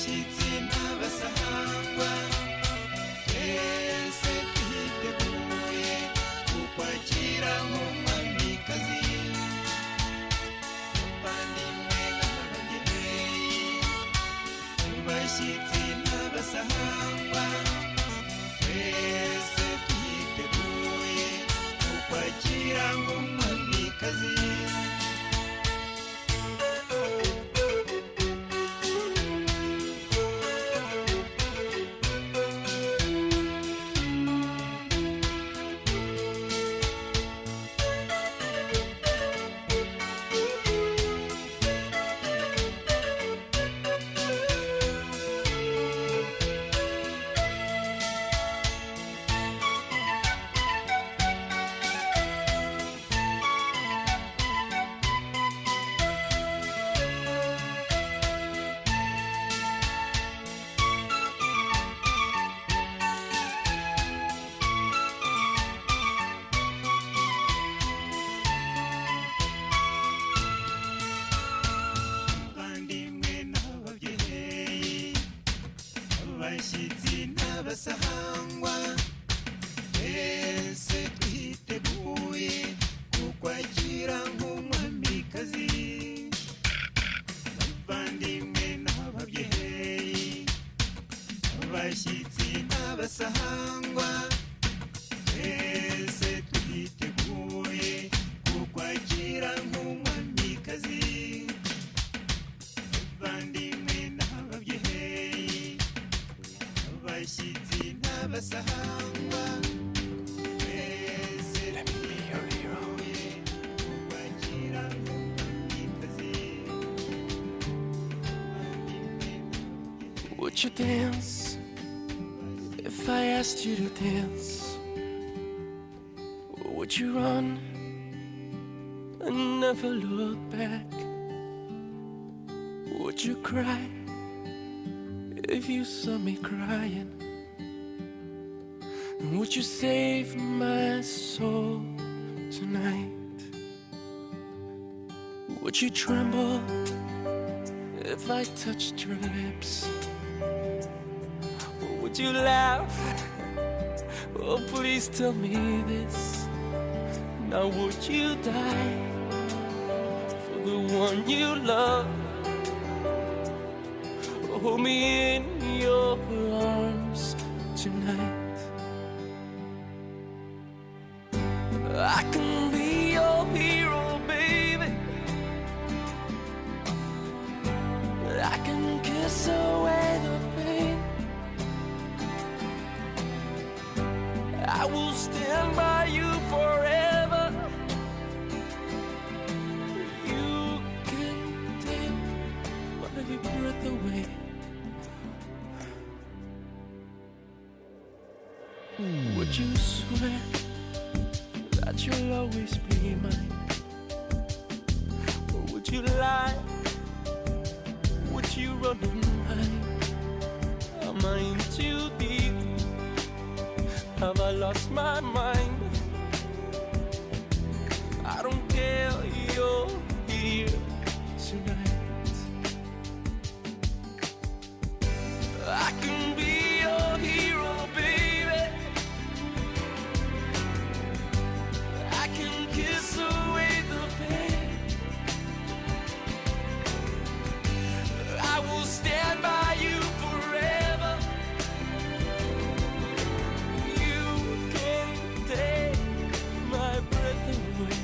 abashyitsi n'abasahangwa twese twiteguye kukwakira nk'umwamikazi bavandimwe n'ababyeyi abashyitsi n'abasahangwa twese twiteguye kukwakira nk'umwamikazi abashyitsi n'abasahangwa twese twiteguye kukwakira nk'umwamikazi bavandimwe n'ababyeyi abashyitsi n'abasahangwa twese twiteguye kukwakira nk'umwamikazi bavandimwe n'ababyeyi abashyitsi n'abasahangwa twese twiteguye kukwakira nk'umwamikazi. Would you dance if I asked you to dance? Or would you run and never look back? Would you cry if you saw me crying? And would you save my soul tonight? Would you tremble if I touched your lips? Or would you laugh? Oh, please tell me this. Now would you die for the one you love? Hold me in your arms tonight. I can be your hero, baby. I can kiss away the pain. I will stand by you forever. You can take my breath away. Would you swear that you'll always be mine? Or would you lie? Would you run and hide? Am I in too deep? Have I lost my mind? I don't care, you're here tonight. I can be your hero, baby. I can kiss away the pain. I will stand by you forever. You can take my breath away.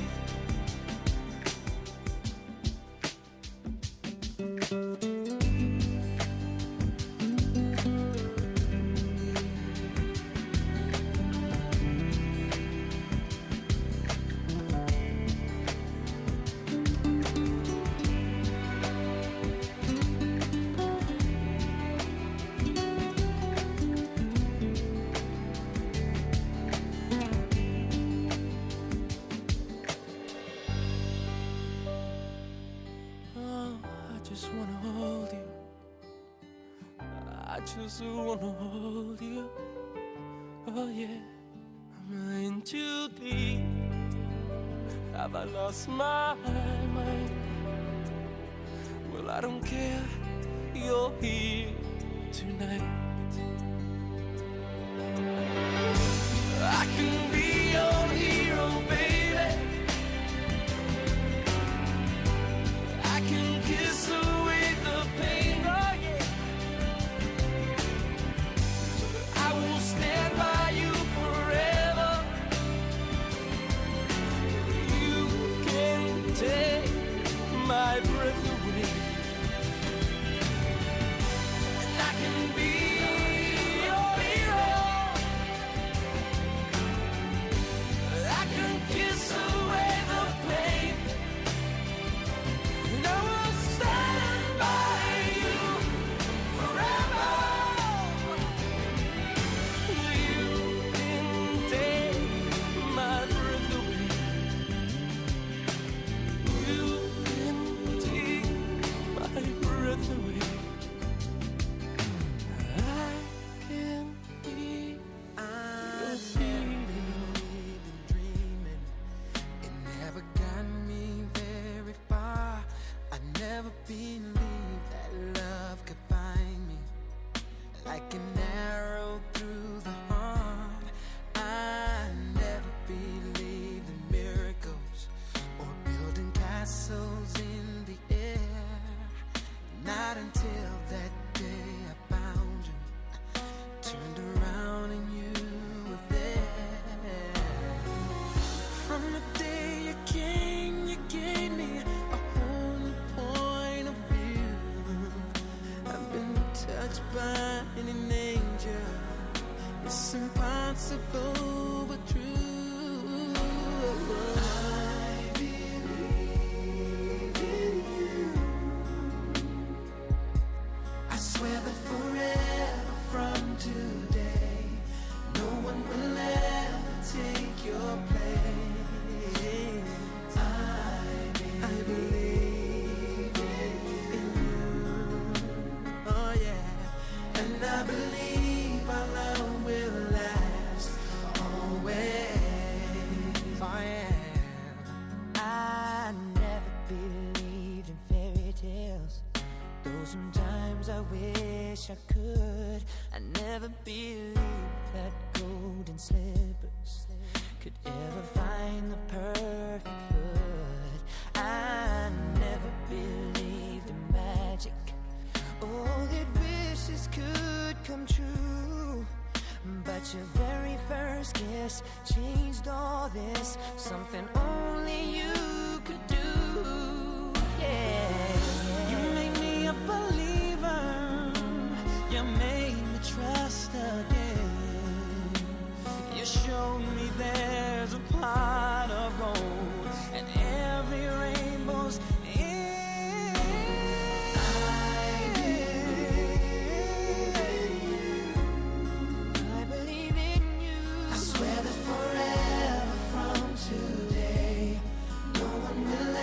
just wanna hold you. I just wanna hold you. Oh yeah, I'm in too deep. Have I lost my mind? Well, I don't care, you're here tonight. I can be your hero, baby. I can kiss away the pain, oh yeah. I will stand by you forever. You can take my breath away, and I can be your hero. I can kiss away the pain, and I will stand by you forever. You can take my breath away. You can take my breath away. I can be your hero. Dreaming, it never got me very far. I never believed that love could find me like an arrow through the heart. I never believed in miracles or building castles in the air. Not until that day I found you, turned around and you were there. From the day you came, you gave me a whole new point of view. I've been touched by an angel. It's impossible but true. I believe in you. I swear that forever from today, no one will ever take your place. I believe in you. Oh yeah. And I believe our love will last always. Oh yeah. I never believed in fairy tales, though sometimes I wish I could. I never believed that golden slippers could ever find the perfect foot. I never believed in magic, oh, that wishes could come true. But your very first kiss changed all this, something only you could do. Yeah, you made me a believer. You made me trust again. You showed me there's a pot of gold and every rainbow's in. I believe in you. I swear that forever from today, no one will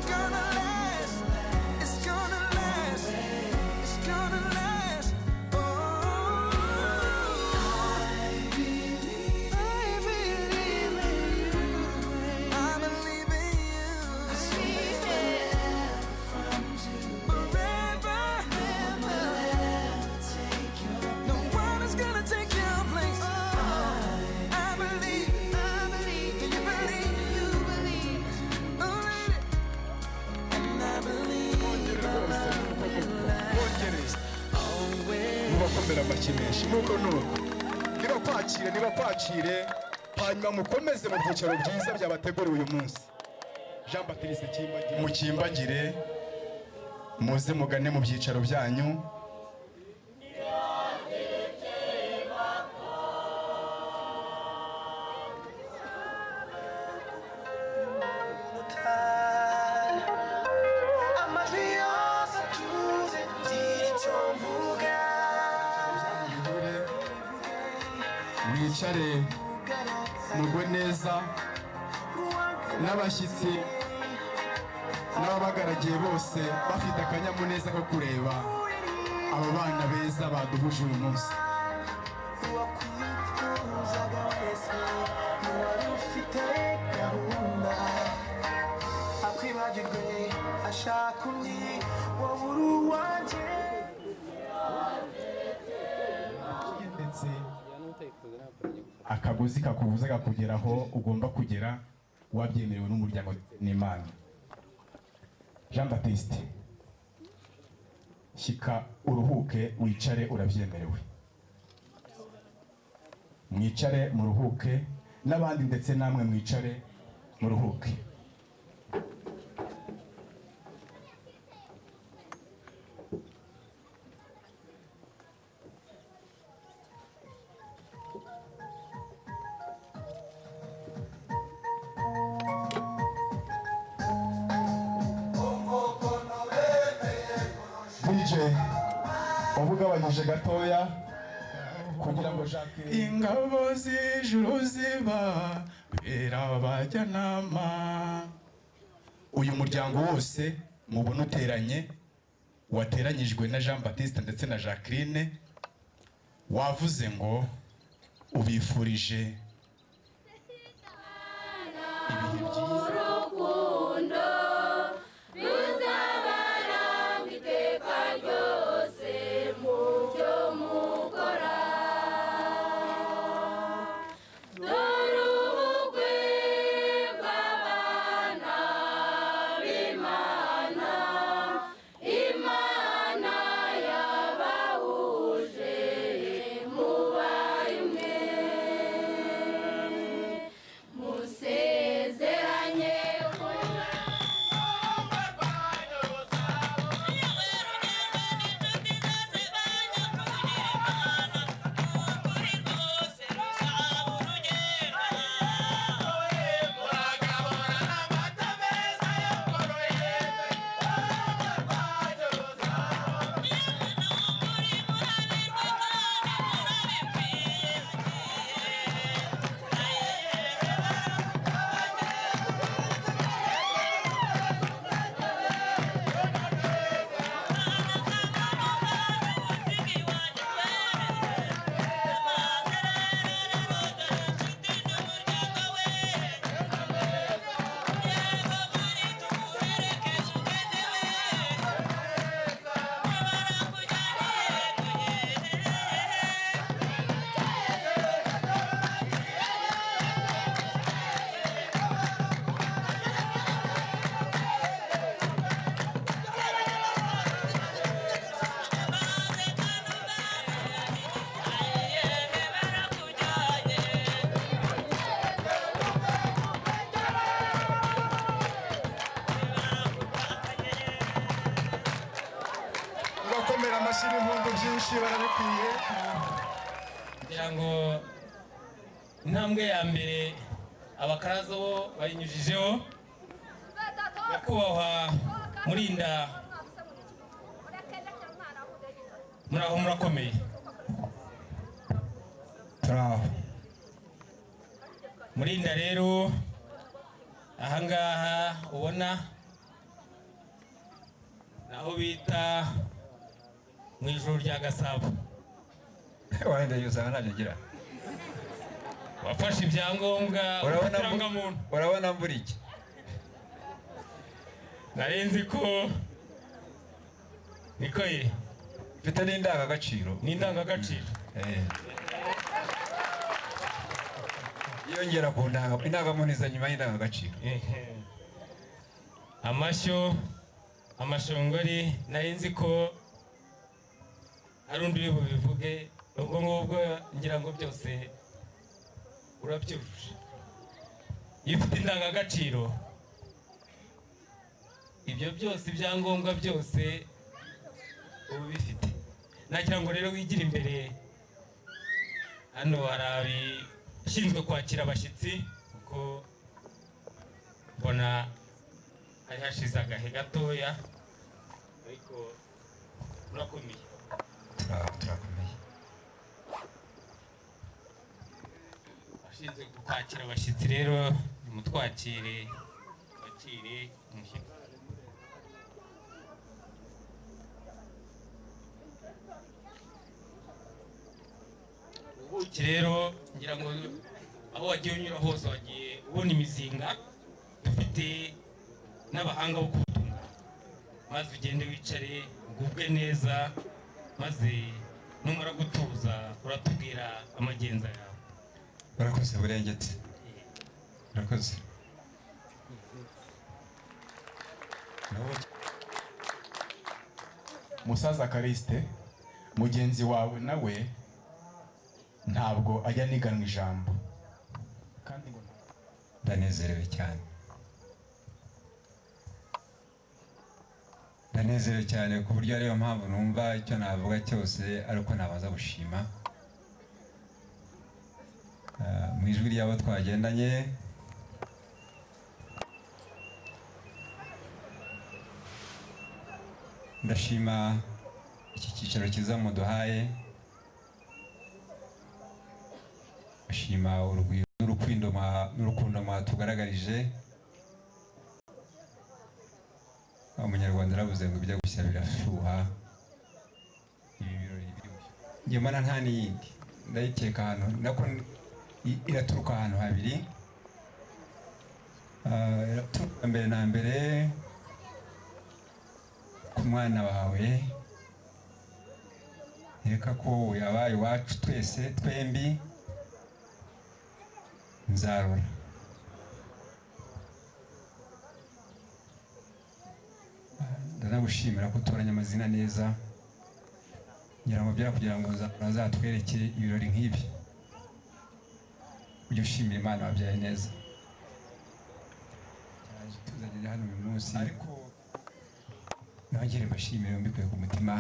gonna last. It's gonna last. It's gonna last. Oh, I believe in you. I believe in you. I see from forever. No one is gonna take your place. I believe. Do you believe? Believe it. And I believe mubakomera amashyi menshi nuko nibakwakire hanyuma mukomeze mu byicaro byiza byabateguriwe uyu munsi. Jean Baptiste mukimbagire muze mugane mu byicaro byanyu. Mwicare mugwe neza n'abashyitsi n'ababagaragiye bose bafite akanyamuneza ko kureba aba bana beza baduhuje uyu munsi. Akagozi kakubuza kakugeraho ugomba kugera wabyemerewe n'umuryango n'Imana. Jean Baptiste shika uruhuke wicare urabyemerewe. Mwicare muruhuke n'abandi ndetse namwe mwicare muruhuke. Ubugabanyije gatoya kugira ngo Jacques ingabo z'ijuru ziba bera bajyanama. Uyu muryango wose mubona uteranye wateranyijwe na Jean Baptiste ndetse na Jacqueline wavuze ngo ubifurije ibihe byiza. Bakomera amashyi n'impundu byinshi barabikwiye. kugira ngo intambwe ya mbere abakarazo bo bayinyujijeho. Nyakubahwa Murinda muraho murakomeye. Turaho Murinda rero ahangaha ubona naho bita mu ijoro rya Gasabo. wenda yuzana ntabyo ngira. Wafashe ibyangombwa ukirangamuntu. Urabona mbura iki? Narenzi ko niko ye mfite n'indangagaciro. N'indangagaciro. Yongera ku indangamuntu nyuma y'indangagaciro. Amashyo amashongori narenzi ko ari undi bubivuge ubwo ngubwo ngira ngo byose urabyujuje. Iyo ufite indangagaciro ibyo byose ibyangombwa byose ubu bifite. Nagira ngo rero wigira imbere. Hano hari abashinzwe kwakira abashyitsi kuko mbona hari hashize agahe gatoya ariko urakomeye. Turakomeye. Abashinzwe kwakira abashyitsi rero nimutwakire bakire umushyitsi. Ubuki rero ngira ngo aho wagiye unyura hose wagiye ubona imizinga dufite n'abahanga bo kubutunga, maze ugende wicare ugubwe neza, maze numara gutuza uratubwira amagenza yawe. Barakoze burengetse. Barakoze. Musaza Kariste mugenzi wawe nawe ntabwo ajya niganwa ijambo kandi ngo ndanezerewe cyane. Ndanezerewe cyane ku buryo ariyo mpamvu numva icyo navuga cyose ariko nabaza gushima mu ijwi ry'abo twagendanye. Ndashima iki cyicaro cyiza muduhaye. Ndashima n'urukundo mwatugaragarije. Umunyarwanda aravuze ngo ibyo gushya birashuha. Ibi birori njye mbona nta n'iyindi ndayiteka ahantu nako iraturuka ahantu habiri. Iraturuka mbere na mbere ku mwana wawe, reka ko yabaye iwacu twese twembi. Nzarora ndanagushimira ko utoranya amazina neza, ngira ngo byara kugira ngo azatwereke ibirori nk'ibi. Ujye ushimira Imana wabyaye neza. Tuzagera hano uyu munsi ariko nongere mbashimire mbikuye ku mutima.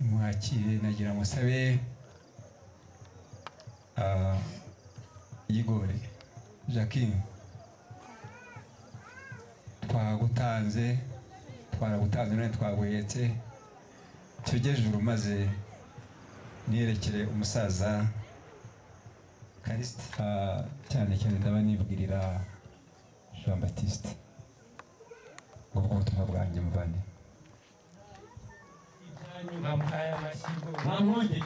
Mwakire nagira musabe Igore Jacqueline, twaragutanze none twaguhetse tugejeje ijuru, maze niyerekere umusaza Kariste. Cyane cyane ndaba nibwirira Jean Baptiste ubwo butumwa bwanjye muvane. Bamuhaye amashyigo ntamuge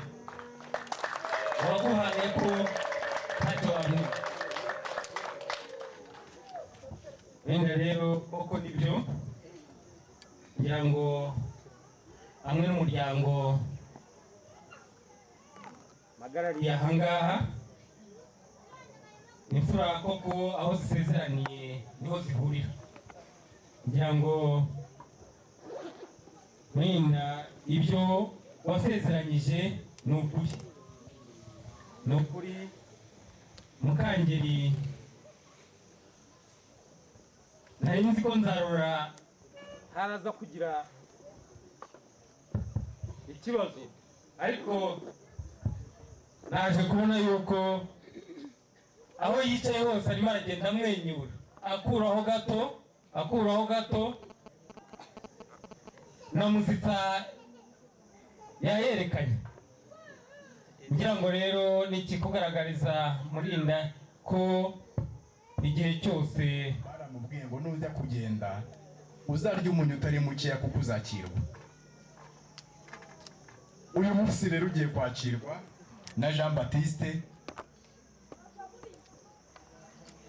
waguhaye ko ntacyo wamenya. Wenda rero koko nibyo ngira ngo hamwe n'umuryango magarariye ahangaha imfura koko aho zisezeraniye niho zihurira. Ngira ngo wenda ibyo wasezeranyije ni ukuri Mukangeri. Nari nzi ko Nzarora haraza kugira ikibazo, ariko naje kubona yuko aho yicaye hose arimo aragenda amwenyura, akuraho gato na muzika yayerekanye. Ngira ngo rero nikikugaragariza Murinda ko igihe cyose baramubwiye ngo nujya kugenda uzarya umunyu utari mukeya kuko uzakirwa. Uyu munsi rero ugiye kwakirwa na Jean Baptiste.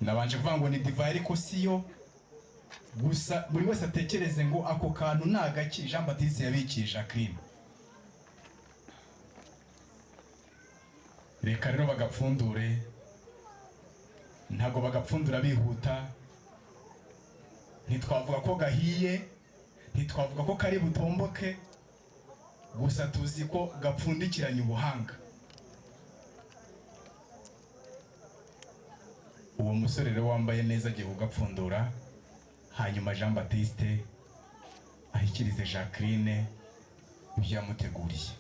Nabanje kuvuga ngo ni divayi ariko siyo, gusa buri wese atekereze ngo ako kantu ni agaki Jean Baptiste yabikiye Jacqueline. Reka rero bagapfundure, ntabwo bagapfundura bihuta, ntitwavuga ko gahiye, ntitwavuga ko kari butomboke, gusa tuzi ko gapfundikiranye ubuhanga. Uwo musore rero wambaye neza agiye kugapfundura, hanyuma Jean Baptiste ahikirize Jacqueline ibyo yamuteguriye.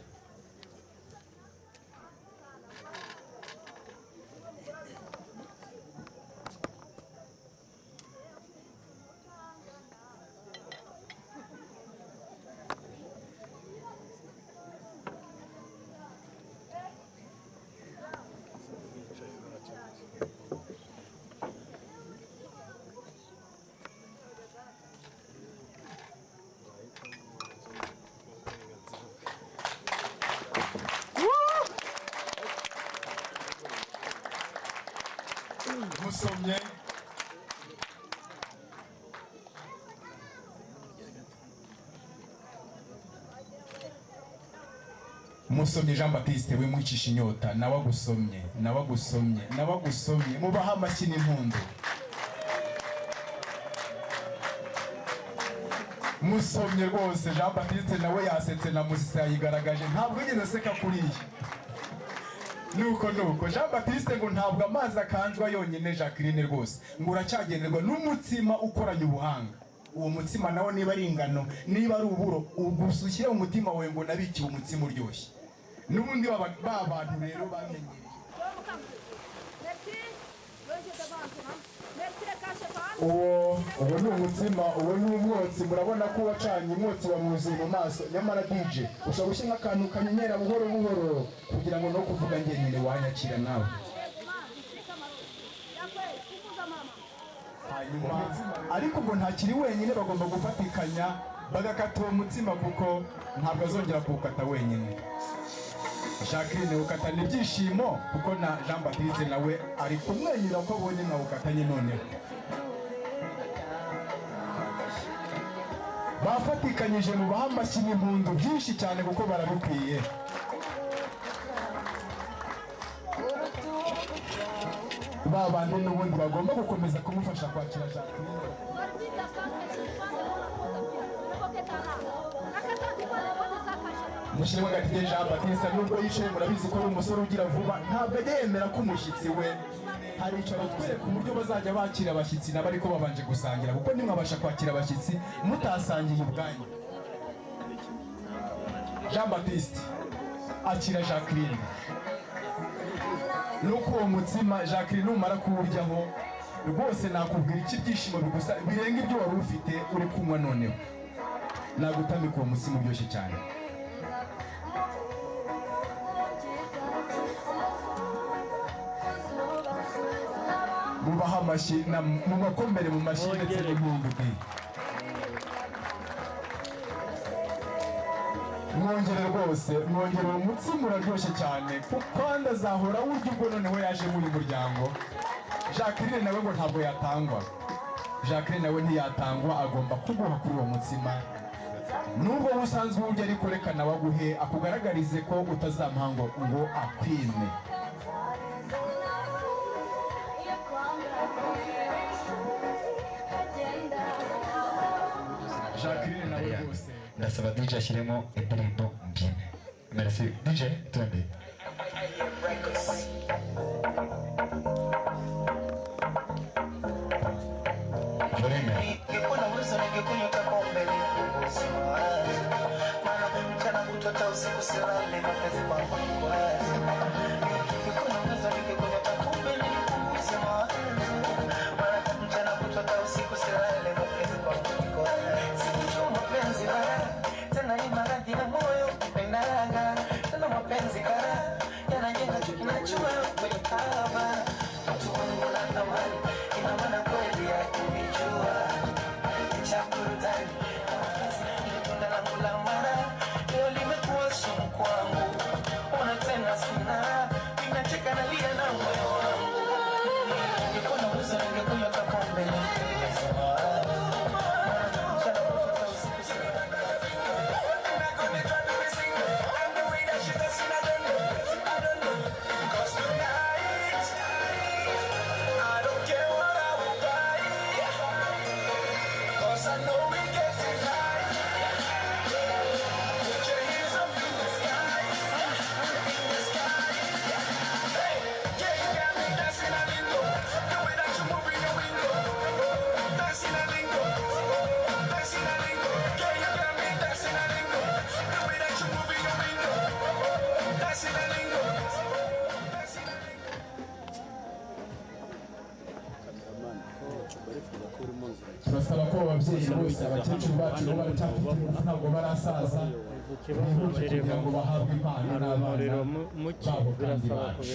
Musomye Musomye Jean Baptiste wimwicisha inyota, nawe agusomye mubaha amashyi n'impundu. Musomye rwose Jean Baptiste nawe yasetse na Musisa yayigaragaje, ntabwo yigeze aseka kuriya. Nuko Jean Baptiste ngo ntabwo amazi akanjwa yonyine Jacqueline rwose, ngo uracyagenderwa n'umutsima ukoranye ubuhanga. Uwo mutsima nawo niba ari ingano, niba ari uburo, ugusukira umutima wawe ngo nabikiwe umutsima uryoshye. N'ubundi bantu rero bamenyereye. Uwo ni umutsima, uwo ni umwotsi, murabona ko wacanye umwotsi wamwuzuye mu maso. Nyamara DJ ushobora gushyira akantu kanyenyera buhoro buhoro kugira ngo no kuvuga ngenyine wanyakira nawe. Hanyuma ariko ngo ntakiri wenyine, bagomba gufatikanya bagakata uwo mutsima kuko ntabwo azongera kuwukata wenyine. Jacqueline ukatana ibyishimo kuko na Jean Baptiste nawe ari kumwenyura ko abonye mwawukatanye noneho. Bafatikanyije mu bahamashyi n'impundu byinshi cyane kuko barabikwiye. Babandi n'ubundi bagomba gukomeza kumufasha kwakira Jacqueline. Mushirimo gatije Jean Baptiste nubwo yishaye murabizi ko ari umusore ugira vuba, ntabwo yemera ko umushyitsi we hari icyo batwereka uburyo bazajya bakira abashyitsi nabo ariko babanje gusangira, kuko nimwabasha kwakira abashyitsi mutasangiye ubwanyu. Jean Baptiste akira Jacqueline, nuko uwo mutsima Jacqueline numara kuwuryaho rwose nakubwira iki byishimo bigusa birenga ibyo wari ufite uri kunywa noneho. Nagutamika uwo mutsima uryoshye cyane. Mubaha amashyi mu makomere mu mashyi ndetse n'impundu. Mwongere rwose, mwongere umutsima uraryoshye cyane kuko ndazahora urya ubwo noneho yaje muri muryango. Jacqueline nawe ngo ntabwo yatangwa. Jacqueline nawe ntiyatangwa, agomba kuguha kuri uwo mutsima. Nubwo usanzwe urya ariko reka nawe aguhe, akugaragarize ko utazamuha ngo akwime. Jacqueline nawe rwose ndasaba DJ ashyiremo indirimbo mbyine. Merci DJ, twende. Volume. Ina maana kweli ya kuvijua, chakula ababyeyi bose abakecuru bacu bo baracyafite ingufu ntabwo barasaza bihute kugira ngo bahabwe impano n'abana babo kandi bacu.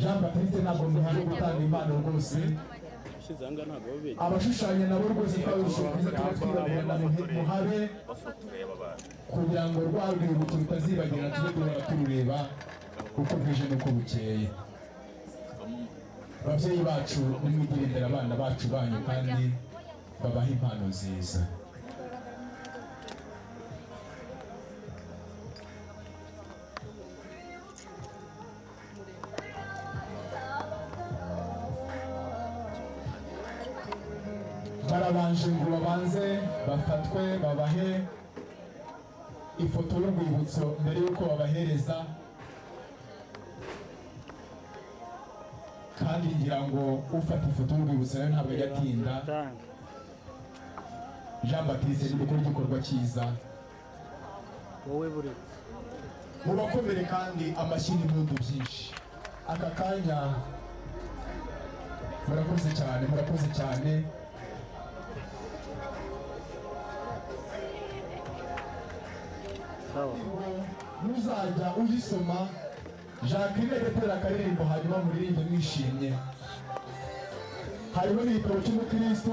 Jean Baptiste ntabwo muhaje gutanga impano rwose, abashushanya nabo rwose twabishoboye tuba twibagirana muhabe kugira ngo rwa rwibutso rutazibagirana tube duhora turureba uko bwije n'uko bukeye. Ababyeyi bacu nimwigire imbere abana bacu banyu kandi babaha impano nziza. Barabanje ngo babanze bafatwe babahe ifoto y'urwibutso mbere y'uko babahereza, kandi ngira ngo ufata ifoto y'urwibutso nayo ntabwo ajya atinda. Jean Baptiste ni gukora igikorwa cyiza, mubakomere kandi amashyi n'impundu byinshi. Aka kanya murakoze cyane, murakoze cyane. Muzajya uyisoma Jacqueline agatera akaririmbo hanyuma muririmbe mwishimye. Hariho n'igitabo cy'umukristo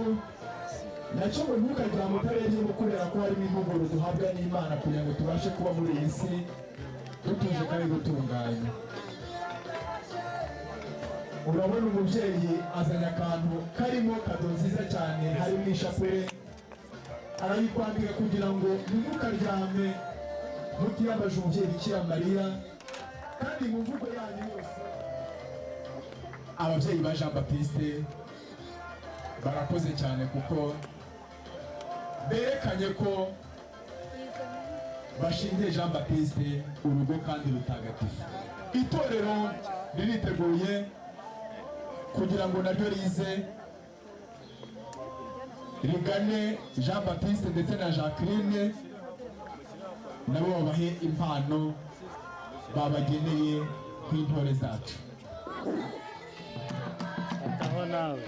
nacyo ngo ntukagira ngo utarebye kubera ko harimo impuguro duhabwa n'Imana kugira ngo tubashe kuba muri iyi si dutuje kandi dutunganye. Urabona umubyeyi azanye akantu karimo kado nziza cyane, harimo ishapure, arayikwambika kugira ngo ntimukaryame mutiyambaje umubyeyi Bikira Mariya. Kandi mu mvugo yanyu yose ababyeyi ba Jean Baptiste barakoze cyane kuko berekanye ko bashingiye Jean Baptiste urugo kandi rutagatifu. Itorero ririteguye kugira ngo naryo rize rigane Jean Baptiste ndetse na Jacqueline, nabo babahe impano babageneye nk'intore zacu. Ataho nawe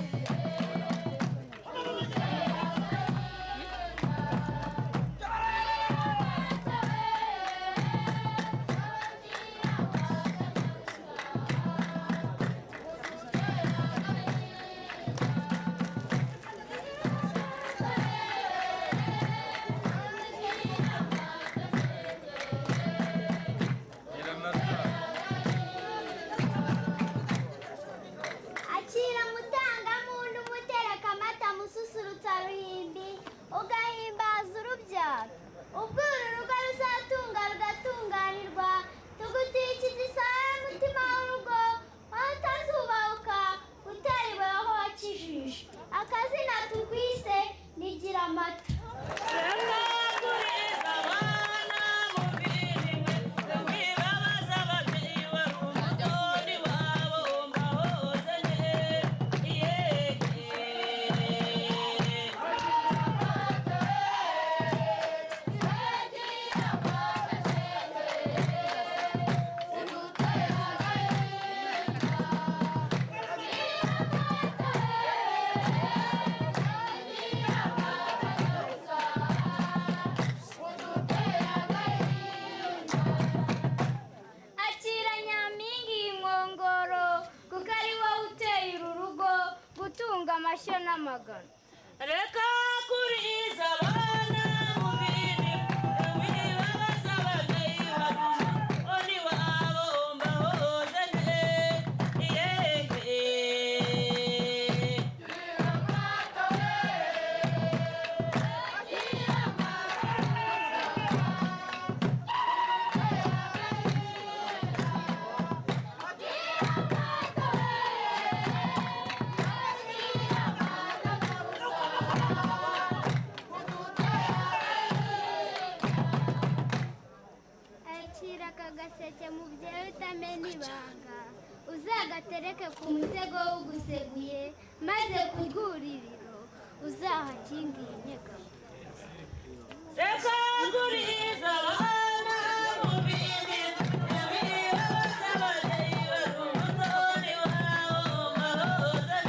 amashyo n'amagana. Reka kuriza abana mu bindi wibabaza ababyeyi babo oni wabo mbahoze agaseke mubyeyi utamena ibanga uzagatereke ku musego w'uguseguye maze ku rwuririro uzahakingiye inyegamo. Reka kuriza abana mu bindi wibabaza ababyeyi babo oni wabo mbahoze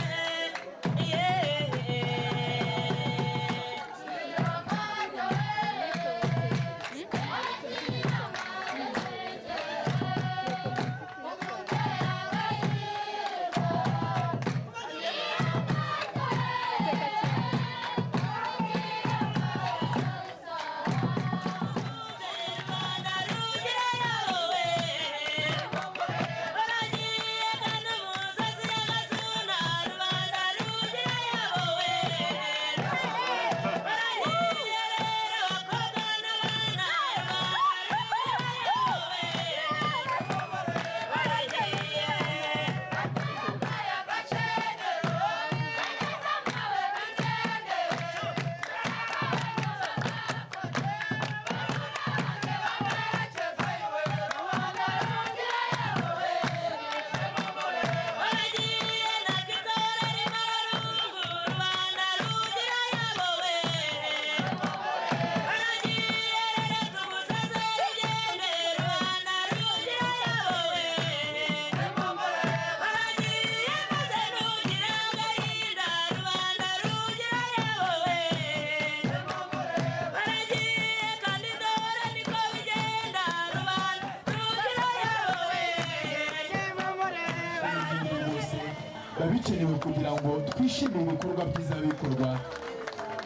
bikenewe kugira ngo twishimire ibikorwa byiza bikorwa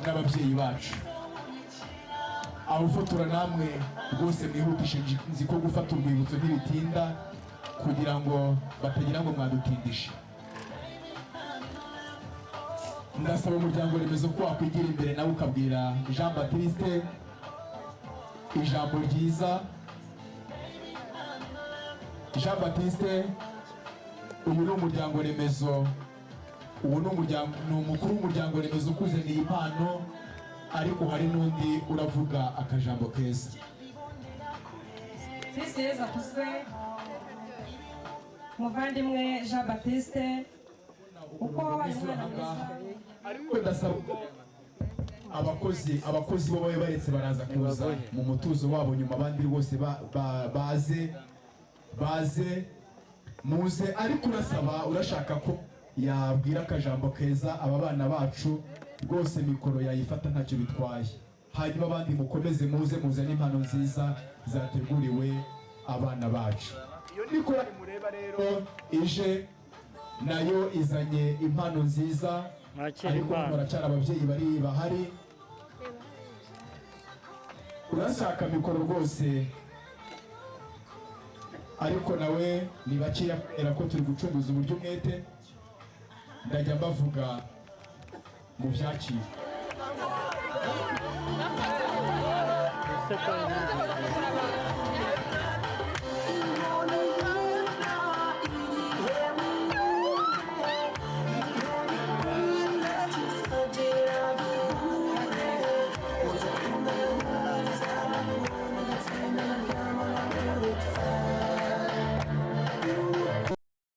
n'ababyeyi bacu. Abafotora namwe rwose mwihutishe, nzi ko gufata urwibutso ntibitinda kugira ngo batagira ngo mwadutindishe. Ndasaba umuryango remezo ko wakwigira imbere nawe ukabwira Jean Baptiste ijambo ryiza. Jean Baptiste, uyu ni umuryango remezo, uwo ni umukuru w'umuryango remezo ukuzaniye impano, ariko hari n'undi uravuga akajambo keza. Kristo Yesu akuzwe. Muvandimwe Jean Baptiste, uko wabaye umwana mwiza, ariko ndasaba abakozi bo babe baretse baraza kuza mu mutuzo wabo nyuma, abandi rwose baze muze, ariko urashaka ko yabwira akajambo keza aba bana bacu, rwose mikoro yayifata ntacyo bitwaye. Hanyuma abandi mukomeze muze n'impano nziza zateguriwe abana bacu. Iyo nikora mureba rero ije nayo izanye impano nziza, ariko baracyari ababyeyi bahari. Urashaka mikoro rwose, ariko nawe ni bakeya kubera ko turi gucunguza uburyo umwete, ndajya mbavuga mu byakira.